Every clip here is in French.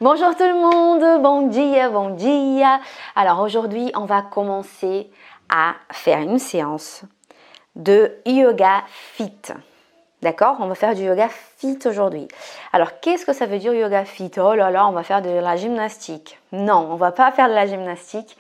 Bonjour tout le monde, bon dia, bon dia. Alors aujourd'hui, on va commencer à faire une séance de yoga fit. D'accord? On va faire du yoga fit aujourd'hui. Alors, qu'est-ce que ça veut dire yoga fit? Oh là là, on va faire de la gymnastique. Non, on va pas faire de la gymnastique.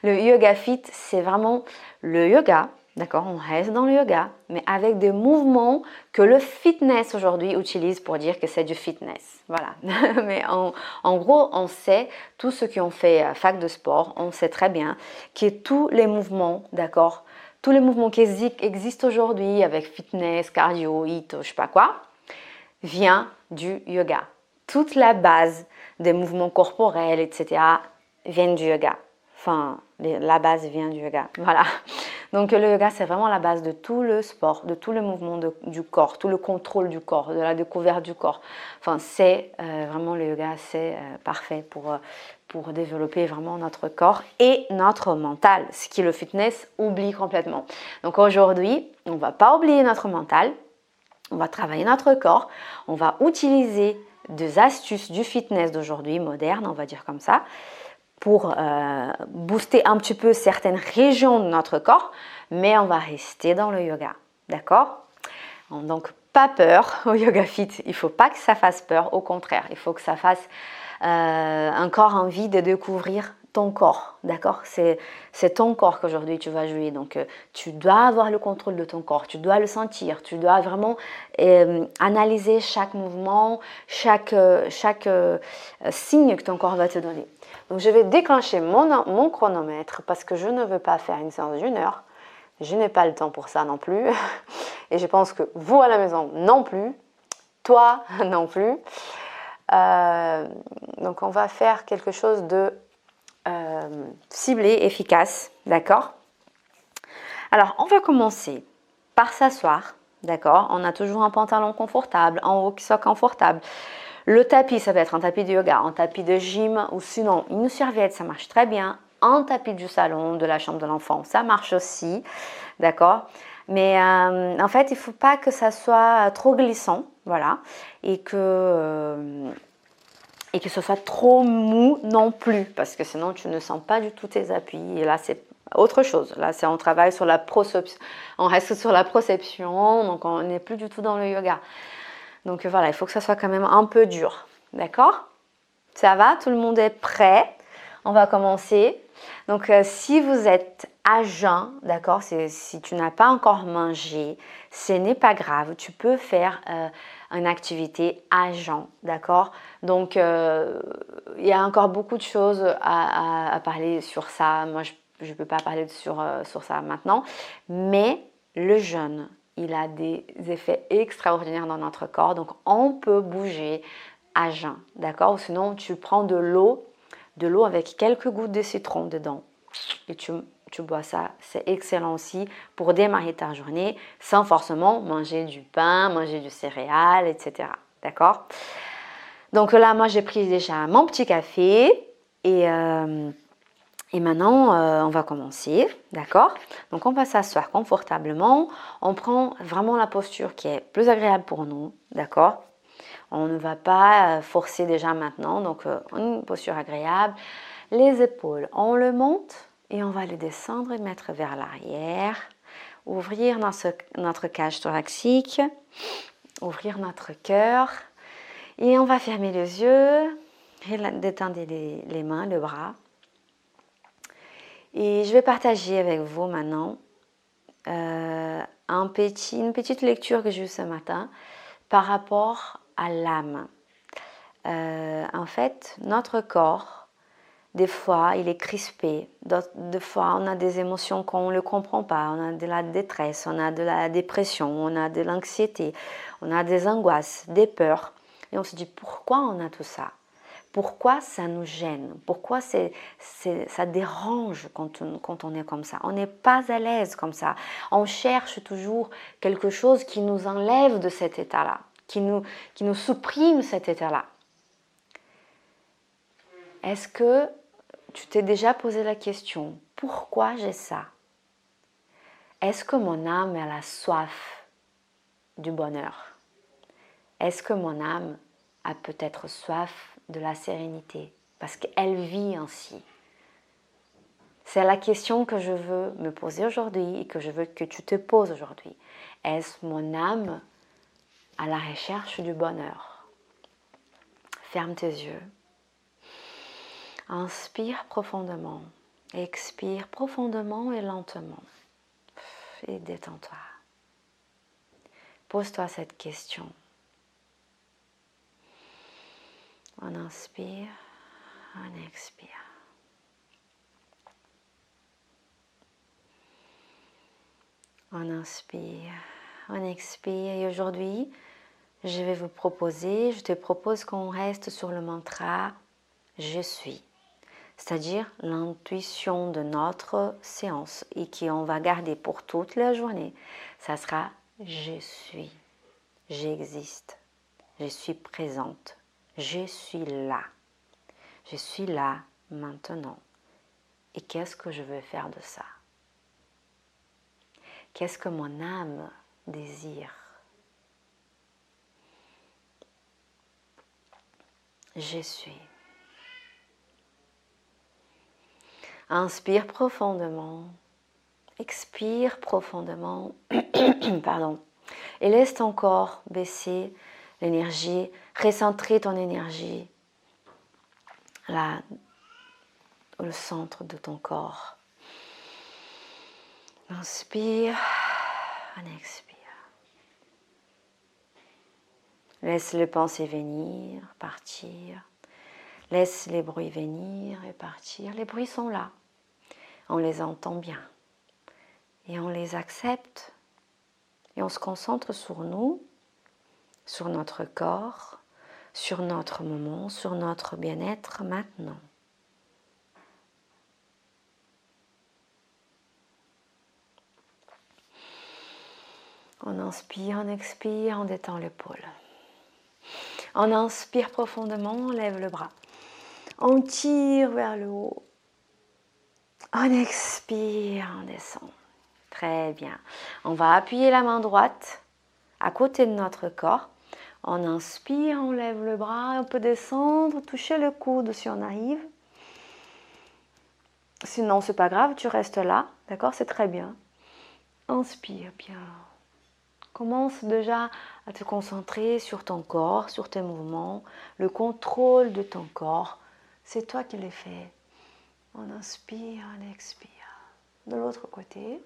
Le yoga fit, c'est vraiment le yoga. D'accord? On reste dans le yoga, mais avec des mouvements que le fitness aujourd'hui utilise pour dire que c'est du fitness. Voilà. Mais en gros, on sait, tous ceux qui ont fait fac de sport, on sait très bien que tous les mouvements, d'accord? Tous les mouvements qui existent aujourd'hui avec fitness, cardio, HIIT, je sais pas quoi, vient du yoga. Toute la base des mouvements corporels, etc., viennent du yoga. Enfin, la base vient du yoga. Voilà. Donc le yoga, c'est vraiment la base de tout le sport, de tout le mouvement du corps, tout le contrôle du corps, de la découverte du corps. Enfin, c'est vraiment le yoga, c'est parfait pour développer vraiment notre corps et notre mental, ce qui le fitness oublie complètement. Donc aujourd'hui, on ne va pas oublier notre mental, on va travailler notre corps, on va utiliser des astuces du fitness d'aujourd'hui, moderne, on va dire comme ça, pour booster un petit peu certaines régions de notre corps, mais on va rester dans le yoga, d'accord? Donc, pas peur au yoga fit, il ne faut pas que ça fasse peur, au contraire, il faut que ça fasse encore envie de découvrir ton corps, d'accord? C'est ton corps qu'aujourd'hui tu vas jouer, donc tu dois avoir le contrôle de ton corps, tu dois le sentir, tu dois vraiment analyser chaque mouvement, chaque signe que ton corps va te donner. Donc je vais déclencher mon chronomètre parce que je ne veux pas faire une séance d'une heure, je n'ai pas le temps pour ça non plus, et je pense que vous à la maison non plus, toi non plus. Donc on va faire quelque chose de ciblé, efficace, d'accord? Alors on va commencer par s'asseoir, d'accord? On a toujours un pantalon confortable, en haut qui soit confortable. Le tapis, ça peut être un tapis de yoga, un tapis de gym ou sinon une serviette, ça marche très bien. Un tapis du salon, de la chambre de l'enfant, ça marche aussi, d'accord? Mais en fait, il ne faut pas que ça soit trop glissant, voilà, et que ce soit trop mou non plus, parce que sinon tu ne sens pas du tout tes appuis. Et là, c'est autre chose. Là, on travaille sur la proception, on reste sur la proception, donc on n'est plus du tout dans le yoga. Donc voilà, il faut que ça soit quand même un peu dur, d'accord? Ça va? Tout le monde est prêt? On va commencer. Donc si vous êtes à jeun, d'accord, si tu n'as pas encore mangé, ce n'est pas grave, tu peux faire une activité à jeun, d'accord? Donc il y a encore beaucoup de choses à parler sur ça. Moi, je ne peux pas parler sur ça maintenant, mais le jeûne, il a des effets extraordinaires dans notre corps, donc on peut bouger à jeun, d'accord? Ou sinon, tu prends de l'eau avec quelques gouttes de citron dedans et tu bois ça. C'est excellent aussi pour démarrer ta journée sans forcément manger du pain, manger du céréales, etc. D'accord? Donc là, moi, j'ai pris déjà mon petit café et maintenant, on va commencer, d'accord? Donc, on va s'asseoir confortablement. On prend vraiment la posture qui est plus agréable pour nous, d'accord? On ne va pas forcer déjà maintenant, donc une posture agréable. Les épaules, on le monte et on va les descendre et mettre vers l'arrière. Ouvrir notre cage thoracique, ouvrir notre cœur. Et on va fermer les yeux, détendre les mains, le bras. Et je vais partager avec vous maintenant une petite lecture que j'ai eue ce matin par rapport à l'âme. En fait, notre corps, des fois, il est crispé. Des fois, on a des émotions qu'on ne le comprend pas. On a de la détresse, on a de la dépression, on a de l'anxiété, on a des angoisses, des peurs. Et on se dit, pourquoi on a tout ça? Pourquoi ça nous gêne? Pourquoi ça dérange quand on est comme ça? On n'est pas à l'aise comme ça. On cherche toujours quelque chose qui nous enlève de cet état-là, qui nous supprime cet état-là. Est-ce que tu t'es déjà posé la question, pourquoi j'ai ça? Est-ce que mon âme elle a soif du bonheur? Est-ce que mon âme a peut-être soif de la sérénité, parce qu'elle vit ainsi. C'est la question que je veux me poser aujourd'hui et que je veux que tu te poses aujourd'hui. Est-ce mon âme à la recherche du bonheur? Ferme tes yeux. Inspire profondément. Expire profondément et lentement. Et détends-toi. Pose-toi cette question. On inspire, on expire. On inspire, on expire. Et aujourd'hui, je te propose qu'on reste sur le mantra « Je suis ». C'est-à-dire l'intuition de notre séance et qu'on va garder pour toute la journée. Ça sera « Je suis ». J'existe, je suis présente, je suis là. Je suis là maintenant. Et qu'est-ce que je veux faire de ça? Qu'est-ce que mon âme désire? Je suis. Inspire profondément, expire profondément, pardon, et laisse ton corps baisser l'énergie, recentrer ton énergie là, au centre de ton corps. Inspire, on expire. Laisse les pensées venir, partir. Laisse les bruits venir et partir. Les bruits sont là. On les entend bien. Et on les accepte. Et on se concentre sur nous, sur notre corps, sur notre moment, sur notre bien-être maintenant. On inspire, on expire, on détend l'épaule. On inspire profondément, on lève le bras. On tire vers le haut. On expire, on descend. Très bien. On va appuyer la main droite à côté de notre corps. On inspire, on lève le bras, on peut descendre, toucher le coude si on arrive. Sinon, c'est pas grave, tu restes là, d'accord? C'est très bien. Inspire bien. Commence déjà à te concentrer sur ton corps, sur tes mouvements, le contrôle de ton corps. C'est toi qui les fais. On inspire, on expire. De l'autre côté.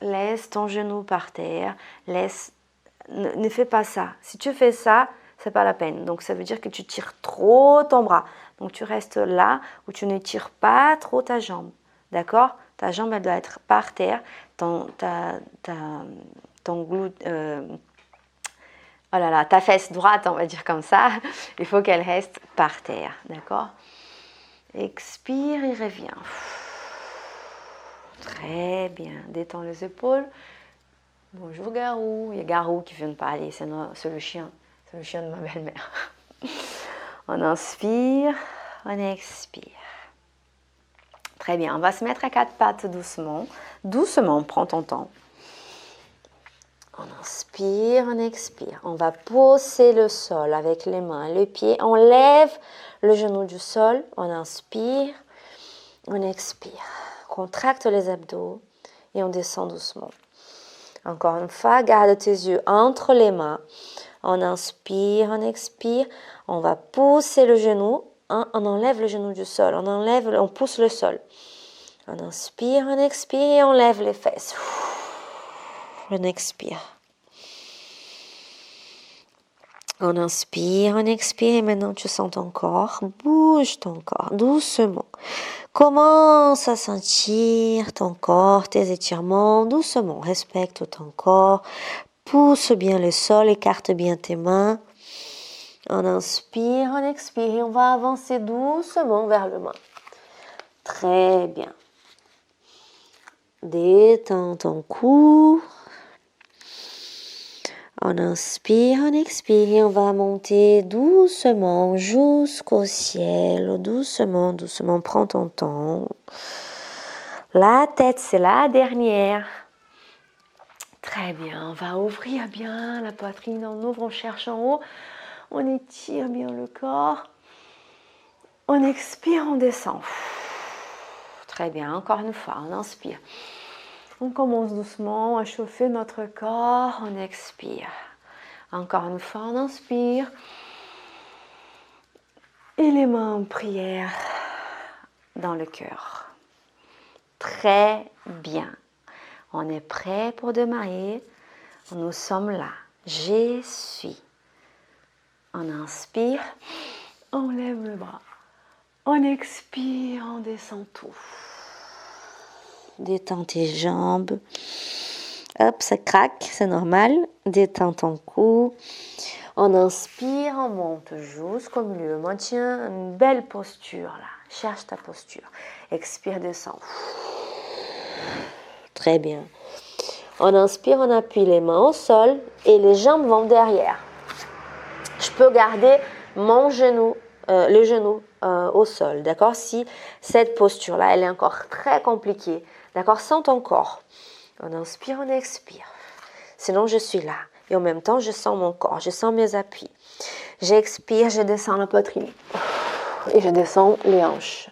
Laisse ton genou par terre. Ne fais pas ça. Si tu fais ça, c'est pas la peine. Donc ça veut dire que tu tires trop ton bras. Donc tu restes là où tu ne tires pas trop ta jambe. D'accord? Ta jambe, elle doit être par terre. Ton ta fesse droite, on va dire comme ça, il faut qu'elle reste par terre. D'accord? Expire et reviens. Très bien. Détends les épaules. Bonjour Garou. Il y a Garou qui vient de parler. C'est le chien. C'est le chien de ma belle-mère. On inspire, on expire. Très bien. On va se mettre à quatre pattes doucement. Doucement, prends ton temps. On inspire, on expire. On va poser le sol avec les mains, les pieds. On lève le genou du sol. On inspire, on expire. Contracte les abdos et on descend doucement. Encore une fois, garde tes yeux entre les mains. On inspire, on expire. On va pousser le genou. On enlève le genou du sol. On pousse le sol. On inspire, on expire et on lève les fesses. On expire. On inspire, on expire et maintenant tu sens ton corps. Bouge ton corps doucement. Commence à sentir ton corps, tes étirements doucement. Respecte ton corps. Pousse bien le sol, écarte bien tes mains. On inspire, on expire et on va avancer doucement vers le bas. Très bien. Détends ton cou. On inspire, on expire et on va monter doucement jusqu'au ciel. Doucement, doucement, prends ton temps. La tête, c'est la dernière Très bien, on va ouvrir bien la poitrine, on ouvre, on cherche en haut, on étire bien le corps, on expire, on descend. Très bien, encore une fois, on inspire. On commence doucement à chauffer notre corps, on expire. Encore une fois, on inspire. Et les mains en prière dans le cœur. Très bien. On est prêt pour démarrer. Nous sommes là. Je suis. On inspire, on lève le bras. On expire, on descend tout. Détends tes jambes. Hop, ça craque, c'est normal. Détends ton cou. On inspire, on monte jusqu'au milieu. Maintiens une belle posture là. Cherche ta posture. Expire, descend. Très bien. On inspire, on appuie les mains au sol et les jambes vont derrière. Je peux garder mon genou, le genou au sol, d'accord? Si cette posture-là, elle est encore très compliquée, d'accord? Sens ton corps. On inspire, on expire. Sinon, je suis là. Et en même temps, je sens mon corps, je sens mes appuis. J'expire, je descends la poitrine. Et je descends les hanches.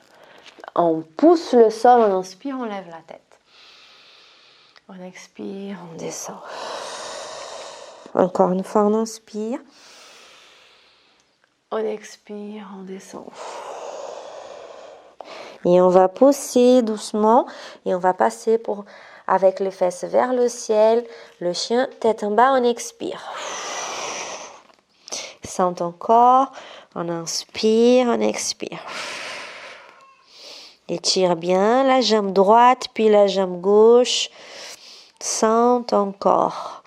On pousse le sol, on inspire, on lève la tête. On expire, on descend. Encore une fois, on inspire. On expire, on descend. Et on va pousser doucement et on va passer avec les fesses vers le ciel. Le chien, tête en bas, on expire. Sens ton corps, on inspire, on expire. Étire bien la jambe droite, puis la jambe gauche. Sens ton corps.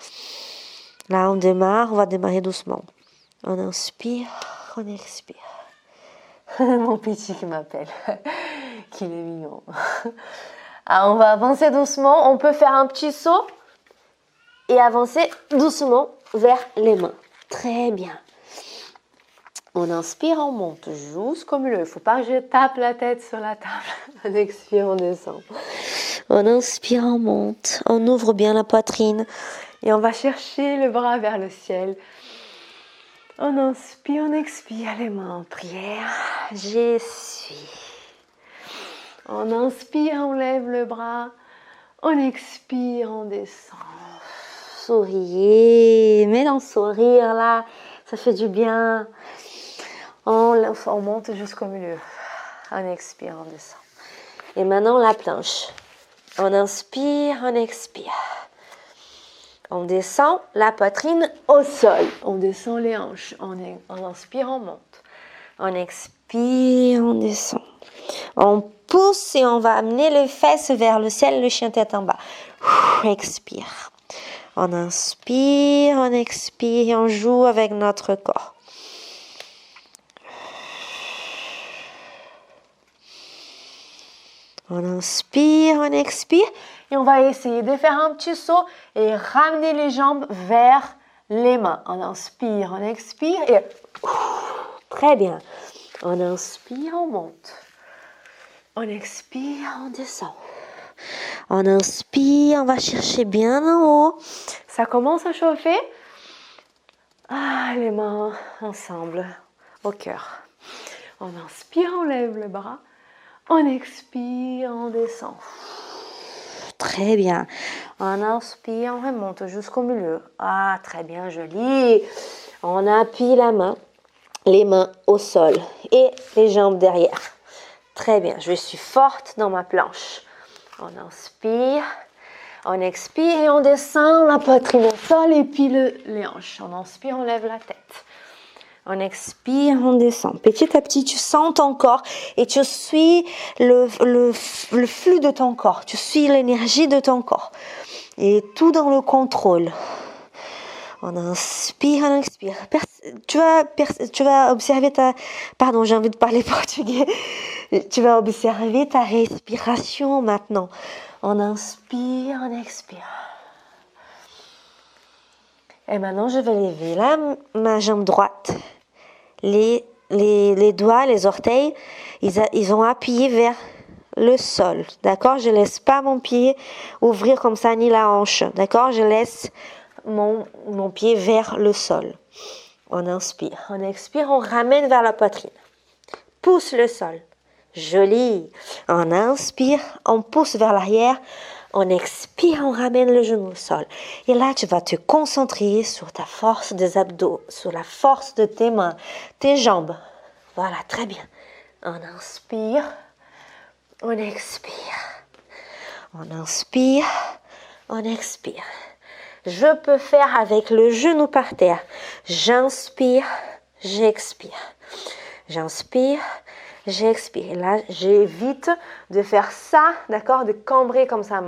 Là, on démarre, on va démarrer doucement. On inspire, on expire. Mon petit qui m'appelle, qu'il est mignon. Alors, on va avancer doucement. On peut faire un petit saut et avancer doucement vers les mains. Très bien. On inspire, on monte jusqu'au milieu. Il ne faut pas que je tape la tête sur la table. On expire, on descend. On inspire, on monte. On ouvre bien la poitrine et on va chercher le bras vers le ciel. On inspire, on expire, les mains en prière. Je suis. On inspire, on lève le bras. On expire, on descend. Souriez. Mais dans le sourire, là, ça fait du bien. On monte jusqu'au milieu. On expire, on descend. Et maintenant, la planche. On inspire, on expire. On descend la poitrine au sol. On descend les hanches. On inspire, on monte. On expire, on descend. On pousse et on va amener les fesses vers le ciel, le chien tête en bas. Expire. On inspire, on expire, on joue avec notre corps. On inspire, on expire. Et on va essayer de faire un petit saut et ramener les jambes vers les mains. On inspire, on expire et très bien. On inspire, on monte. On expire, on descend. On inspire, on va chercher bien en haut. Ça commence à chauffer. Les mains ensemble, au cœur. On inspire, on lève le bras. On expire, on descend. Très bien. On inspire, on remonte jusqu'au milieu. Très bien, joli. On appuie la main, les mains au sol et les jambes derrière. Très bien, je suis forte dans ma planche. On inspire, on expire et on descend la poitrine au sol et puis les hanches. On inspire, on lève la tête. On expire, on descend. Petit à petit, tu sens ton corps et tu suis le flux de ton corps. Tu suis l'énergie de ton corps. Et tout dans le contrôle. On inspire, on expire. Tu vas observer Pardon, j'ai envie de parler portugais. Tu vas observer ta respiration maintenant. On inspire, on expire. Et maintenant, je vais lever là ma jambe droite. Les doigts, les orteils, ils ont appuyé vers le sol, d'accord? Je laisse pas mon pied ouvrir comme ça, ni la hanche, d'accord? Je laisse mon pied vers le sol. On inspire, on expire, on ramène vers la poitrine. Pousse le sol. Joli. On inspire, on pousse vers l'arrière. On expire, on ramène le genou au sol. Et là, tu vas te concentrer sur ta force des abdos, sur la force de tes mains, tes jambes. Voilà, très bien. On inspire, on expire. On inspire, on expire. Je peux faire avec le genou par terre. J'inspire, j'expire. J'inspire, j'expire. Et là, j'évite de faire ça, d'accord, de cambrer comme ça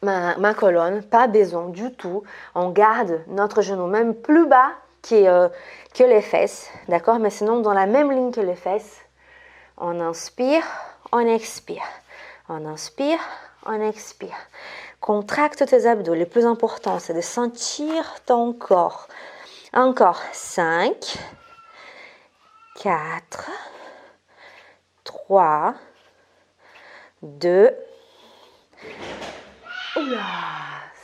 ma colonne. Pas besoin du tout. On garde notre genou même plus bas que les fesses, d'accord, mais sinon dans la même ligne que les fesses. On inspire, on expire. On inspire, on expire. Contracte tes abdos. Le plus important, c'est de sentir ton corps. Encore 5, 4, 3, 2. Oula,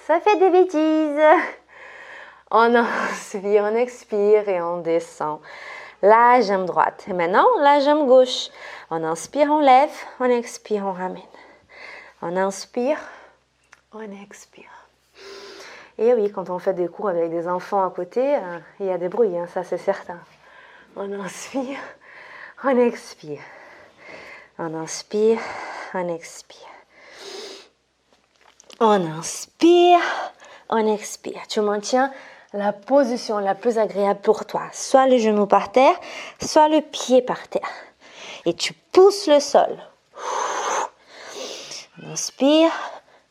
ça fait des bêtises. On inspire, on expire et on descend. La jambe droite. Et maintenant, la jambe gauche. On inspire, on lève. On expire, on ramène. On inspire, on expire. Et oui, quand on fait des cours avec des enfants à côté, il y a des bruits, hein, ça c'est certain. On inspire, on expire. On inspire, on expire. On inspire, on expire. Tu maintiens la position la plus agréable pour toi. Soit le genou par terre, soit le pied par terre. Et tu pousses le sol. On inspire,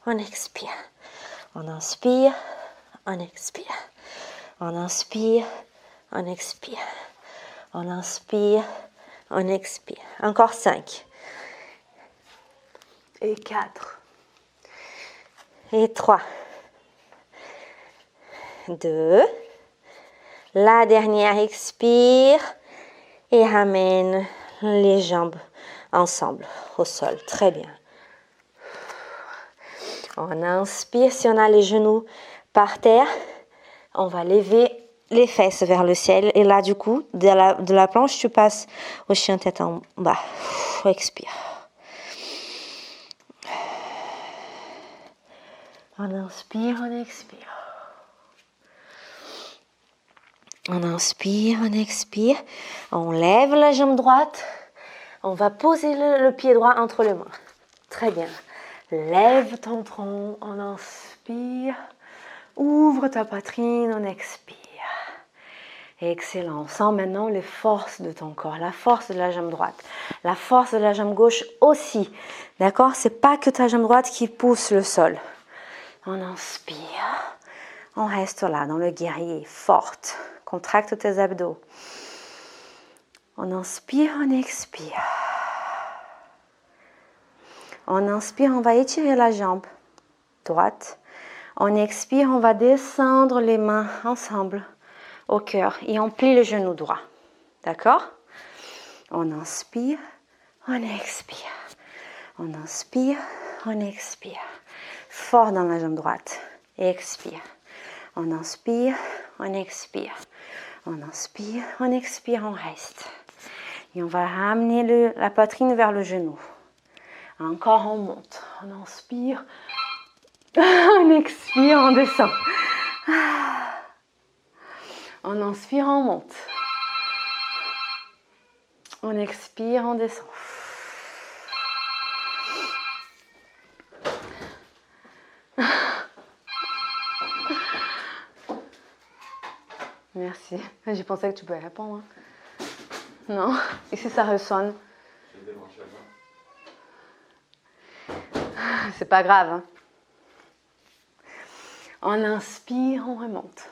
on expire. On inspire, on expire. On inspire, on expire. On inspire, on expire. Encore 5. Et 4. Et 3. 2. La dernière, expire. Et ramène les jambes ensemble au sol. Très bien. On inspire. Si on a les genoux par terre, on va lever les fesses vers le ciel. Et là, du coup, de la planche, tu passes au chien tête en bas. Expire. On inspire, on expire. On inspire, on expire. On lève la jambe droite. On va poser le pied droit entre les mains. Très bien. Lève ton tronc. On inspire. Ouvre ta poitrine. On expire. Excellent. On sent maintenant les forces de ton corps. La force de la jambe droite. La force de la jambe gauche aussi. D'accord? C'est pas que ta jambe droite qui pousse le sol. On inspire. On reste là, dans le guerrier, forte. Contracte tes abdos. On inspire, on expire. On inspire, on va étirer la jambe droite. On expire, on va descendre les mains ensemble au cœur et on plie le genou droit. D'accord? On inspire, on expire. On inspire, on expire. Fort dans la jambe droite. Expire. On inspire, on expire. On inspire, on expire, on reste. Et on va ramener la poitrine vers le genou. Encore, on monte. On inspire. On expire, on descend. On inspire, on monte. On expire, on descend. Merci. J'ai pensé que tu pouvais répondre. Non. Et si ça ressonne? C'est pas grave. Hein. On inspire, on remonte.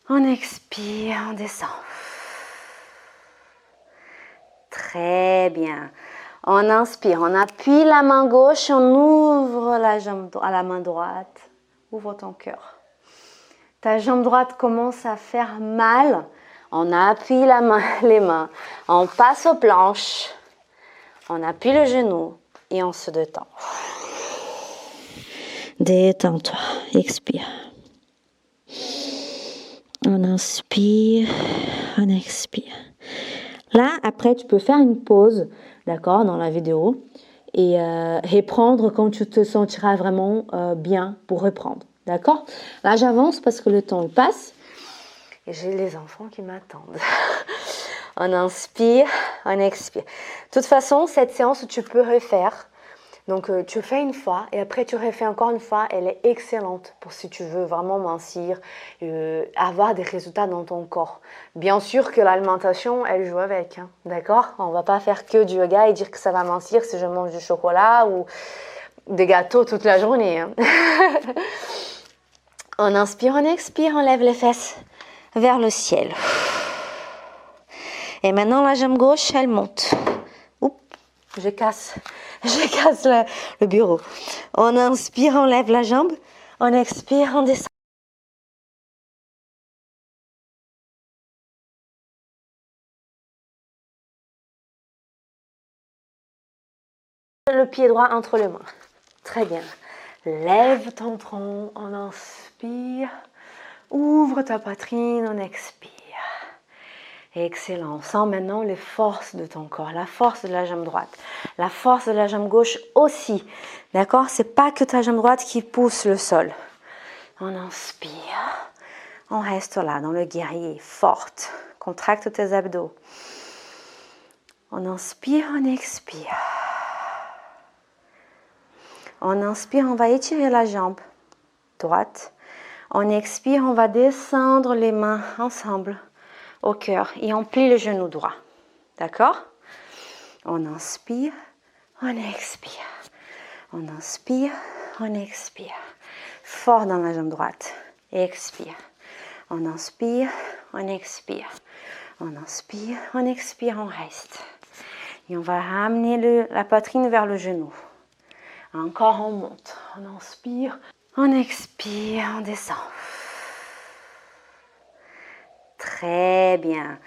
On expire, on descend. Très bien. On inspire, on appuie la main gauche, on ouvre la jambe à la main droite. Ouvre ton cœur. Ta jambe droite commence à faire mal. On appuie les mains. On passe aux planches. On appuie le genou et on se détend. Détends-toi, expire. On inspire, on expire. Là, après, tu peux faire une pause, d'accord, dans la vidéo et reprendre quand tu te sentiras vraiment bien pour reprendre, d'accord? Là, j'avance parce que le temps il passe et j'ai les enfants qui m'attendent. On inspire, on expire. De toute façon, cette séance, tu peux refaire. Donc, tu fais une fois et après, tu refais encore une fois. Elle est excellente pour si tu veux vraiment mincir, avoir des résultats dans ton corps. Bien sûr que l'alimentation, elle joue avec, hein, d'accord? On ne va pas faire que du yoga et dire que ça va mincir si je mange du chocolat ou des gâteaux toute la journée. Hein. On inspire, on expire, on lève les fesses vers le ciel. Et maintenant, la jambe gauche, elle monte. Oups, je casse le bureau. On inspire, on lève la jambe. On expire, on descend. Le pied droit entre les mains. Très bien. Lève ton tronc, on inspire. Ouvre ta poitrine, on expire. Excellent. Sens maintenant les forces de ton corps, la force de la jambe droite, la force de la jambe gauche aussi. D'accord? C'est pas que ta jambe droite qui pousse le sol. On inspire. On reste là, dans le guerrier, forte. Contracte tes abdos. On inspire, on expire. On inspire, on va étirer la jambe droite. On expire, on va descendre les mains ensemble au cœur et on plie le genou droit. D'accord? On inspire, on expire. On inspire, on expire. Fort dans la jambe droite. Expire. On inspire, on expire. On inspire, on expire, on reste. Et on va ramener la poitrine vers le genou. Encore on monte. On inspire, on expire, on descend. Très bien.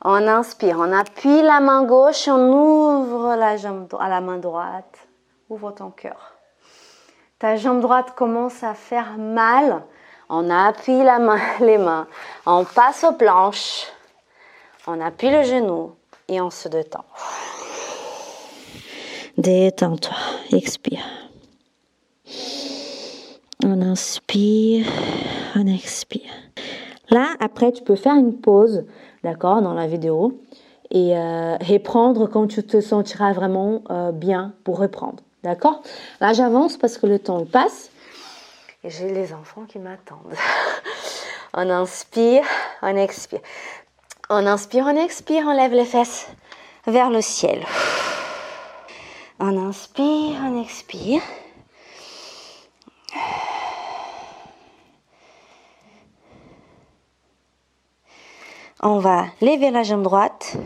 On inspire, on appuie la main gauche, on ouvre la jambe à la main droite. Ouvre ton cœur. Ta jambe droite commence à faire mal. On appuie les mains. On passe aux planches. On appuie le genou et on se détend. Détends-toi, expire. On inspire, on expire. Là, après, tu peux faire une pause, d'accord, dans la vidéo et reprendre quand tu te sentiras vraiment bien pour reprendre, d'accord? Là, j'avance parce que le temps il passe et j'ai les enfants qui m'attendent. On inspire, on expire. On inspire, on expire, on lève les fesses vers le ciel. On inspire, on expire. On va lever la jambe droite.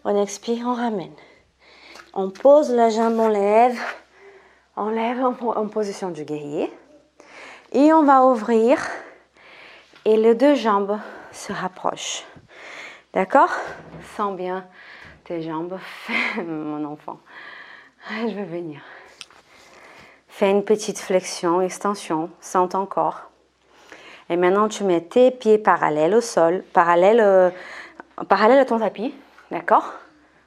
On expire, on ramène. On pose la jambe, on lève en position du guerrier. Et on va ouvrir. Et les deux jambes se rapprochent. D'accord? Sens bien tes jambes. Mon enfant. Je vais venir. Fais une petite flexion, extension. Sens ton corps. Et maintenant, tu mets tes pieds parallèles au sol, parallèle à ton tapis. D'accord?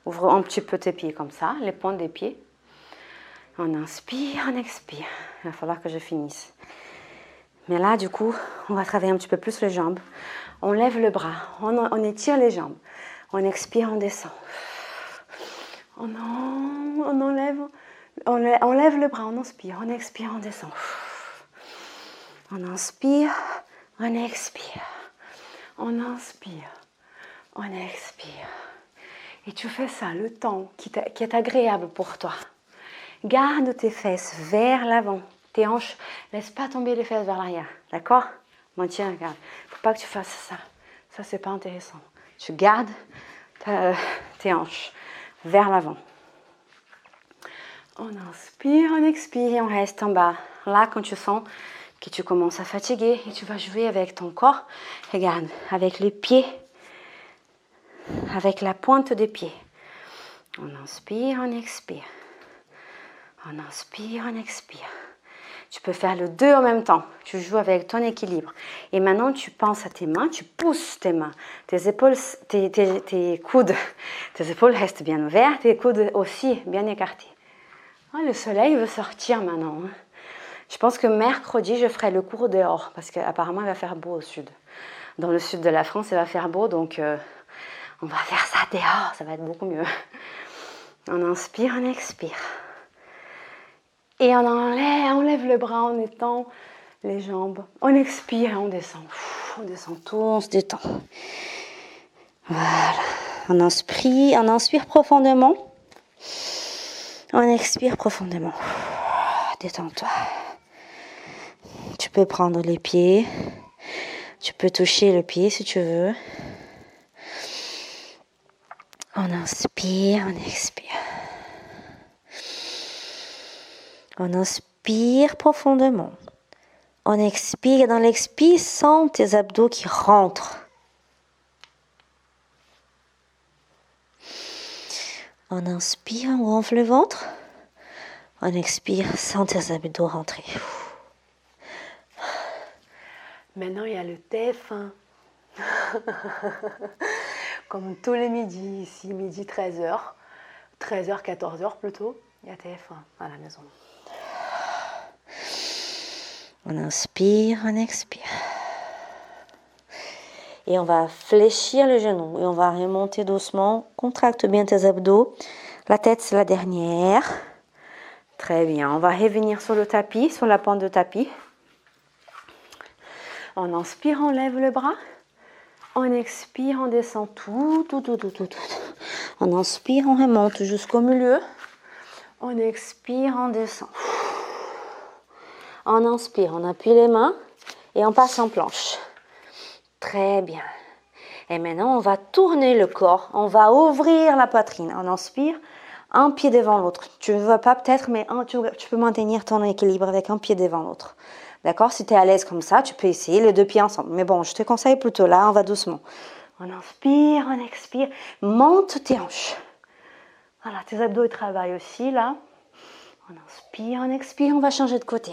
Ouvre un petit peu tes pieds comme ça, les pointes des pieds. On inspire, on expire. Il va falloir que je finisse. Mais là, du coup, on va travailler un petit peu plus les jambes. On lève le bras, on étire les jambes. On expire, on descend. On lève le bras, on inspire, on expire, on descend. On inspire, on expire. On inspire, on expire. Et tu fais ça le temps qui est agréable pour toi. Garde tes fesses vers l'avant. Tes hanches, laisse pas tomber les fesses vers l'arrière. D'accord? Maintiens, regarde. Faut pas que tu fasses ça. Ça, c'est pas intéressant. Tu gardes tes hanches vers l'avant. On inspire, on expire et on reste en bas. Là, quand tu sens que tu commences à fatiguer et tu vas jouer avec ton corps, regarde, avec les pieds, avec la pointe des pieds. On inspire, on expire. On inspire, on expire. Tu peux faire le 2 en même temps. Tu joues avec ton équilibre. Et maintenant, tu penses à tes mains, tu pousses tes mains. Tes épaules, tes coudes, tes épaules restent bien ouvertes, tes coudes aussi bien écartés. Oh, le soleil veut sortir maintenant. Je pense que mercredi, je ferai le cours dehors parce qu'apparemment, il va faire beau au sud. Dans le sud de la France, il va faire beau, donc on va faire ça dehors, ça va être beaucoup mieux. On inspire, on expire. Et on enlève le bras en étend les jambes. On expire, on descend. On descend tout, on se détend. Voilà. On inspire profondément. On expire profondément. Détends-toi. Tu peux prendre les pieds. Tu peux toucher le pied si tu veux. On inspire, on expire. On inspire profondément. On expire. Dans l'expire, sens tes abdos qui rentrent. On inspire, on gonfle le ventre. On expire, sens tes abdos rentrer. Maintenant, il y a le TF1. Comme tous les midis, ici, midi 13h. 13h, 14h plutôt. Il y a TF1 à la maison. On inspire, on expire. Et on va fléchir le genou. Et on va remonter doucement. Contracte bien tes abdos. La tête, c'est la dernière. Très bien. On va revenir sur le tapis, sur la pente de tapis. On inspire, on lève le bras. On expire, on descend tout. On inspire, on remonte jusqu'au milieu. On expire, on descend. On inspire, on appuie les mains et on passe en planche. Très bien. Et maintenant, on va tourner le corps. On va ouvrir la poitrine. On inspire, un pied devant l'autre. Tu ne vois pas peut-être, mais tu peux maintenir ton équilibre avec un pied devant l'autre. D'accord? Si tu es à l'aise comme ça, tu peux essayer les 2 pieds ensemble. Mais bon, je te conseille plutôt là, on va doucement. On inspire, on expire. Monte tes hanches. Voilà, tes abdos ils travaillent aussi là. On inspire, on expire, on va changer de côté.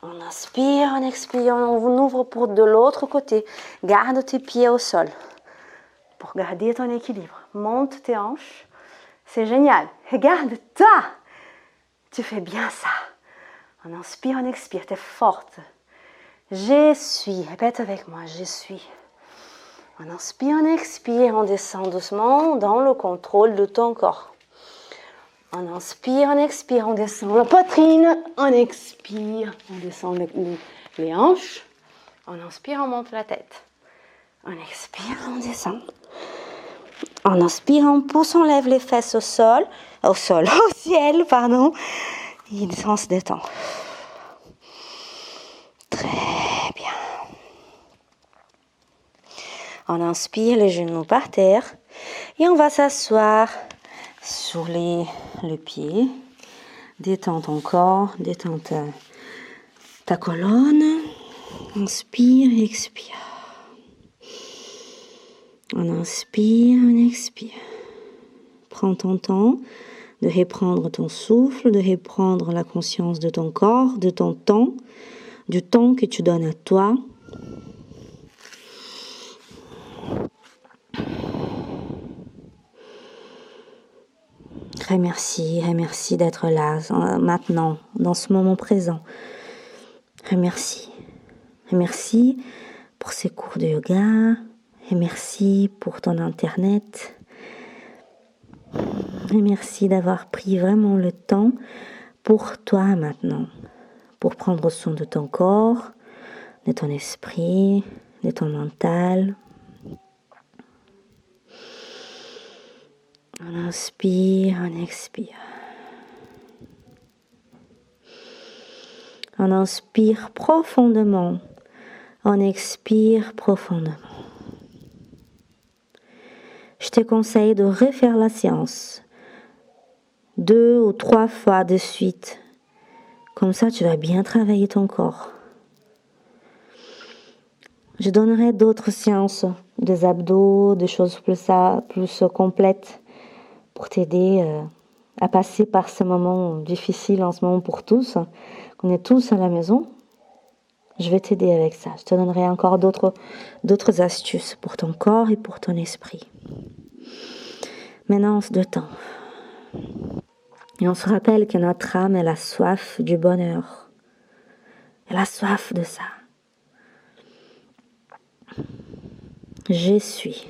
On inspire, on expire, on ouvre pour de l'autre côté. Garde tes pieds au sol pour garder ton équilibre. Monte tes hanches. C'est génial. Regarde-toi. Tu fais bien ça. On inspire, on expire. Tu es forte. Je suis. Répète avec moi. Je suis. On inspire, on expire. On descend doucement dans le contrôle de ton corps. On inspire, on expire, on descend la poitrine, on expire, on descend les hanches, on inspire, on monte la tête, on expire, on descend, on inspire, on pousse, on lève les fesses au ciel, pardon, et on se détend. Très bien. On inspire, les genoux par terre, et on va s'asseoir sur le pied. Détends ton corps, détends ta colonne. Inspire, expire. On inspire, on expire. Prends ton temps de reprendre ton souffle, de reprendre la conscience de ton corps, de ton temps, du temps que tu donnes à toi. Remercie d'être là, maintenant, dans ce moment présent. Remercie pour ces cours de yoga. Remercie pour ton internet. Remercie d'avoir pris vraiment le temps pour toi maintenant. Pour prendre soin de ton corps, de ton esprit, de ton mental. On inspire, on expire. On inspire profondément. On expire profondément. Je te conseille de refaire la séance 2 ou 3 fois de suite. Comme ça, tu vas bien travailler ton corps. Je donnerai d'autres séances, des abdos, des choses plus complètes pour t'aider à passer par ce moment difficile en ce moment pour tous. On est tous à la maison. Je vais t'aider avec ça. Je te donnerai encore d'autres astuces pour ton corps et pour ton esprit. Maintenant, on se détend. Et on se rappelle que notre âme, elle a soif du bonheur. Elle a soif de ça. Je suis,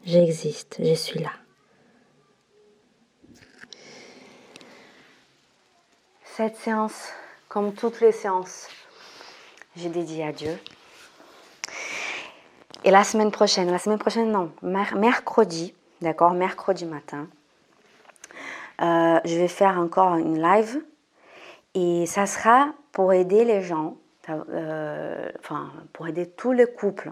j'existe, je suis là. Cette séance, comme toutes les séances, j'ai dédié à Dieu. Et la semaine prochaine non, mercredi, d'accord, mercredi matin, je vais faire encore une live et ça sera pour aider les gens, pour aider tous les couples.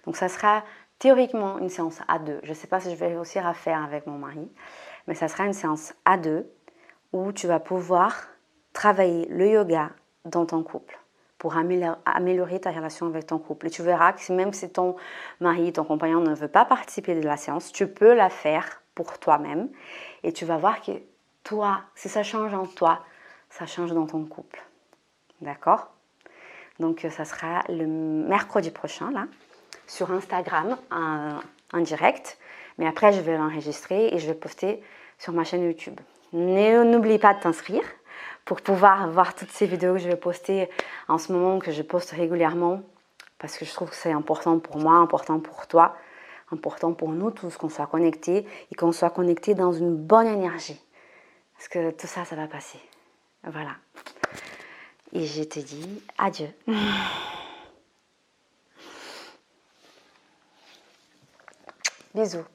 Donc ça sera théoriquement une séance à deux. Je ne sais pas si je vais réussir à faire avec mon mari, mais ça sera une séance à deux où tu vas pouvoir travailler le yoga dans ton couple pour améliorer ta relation avec ton couple. Et tu verras que même si ton mari, ton compagnon ne veut pas participer de la séance, tu peux la faire pour toi-même. Et tu vas voir que toi, si ça change en toi, ça change dans ton couple. D'accord? Donc, ça sera le mercredi prochain, là, sur Instagram, en direct. Mais après, je vais l'enregistrer et je vais poster sur ma chaîne YouTube. N'oublie pas de t'inscrire pour pouvoir voir toutes ces vidéos que je vais poster en ce moment, que je poste régulièrement, parce que je trouve que c'est important pour moi, important pour toi, important pour nous tous, qu'on soit connectés et qu'on soit connectés dans une bonne énergie. Parce que tout ça, ça va passer. Voilà. Et je te dis adieu. Bisous.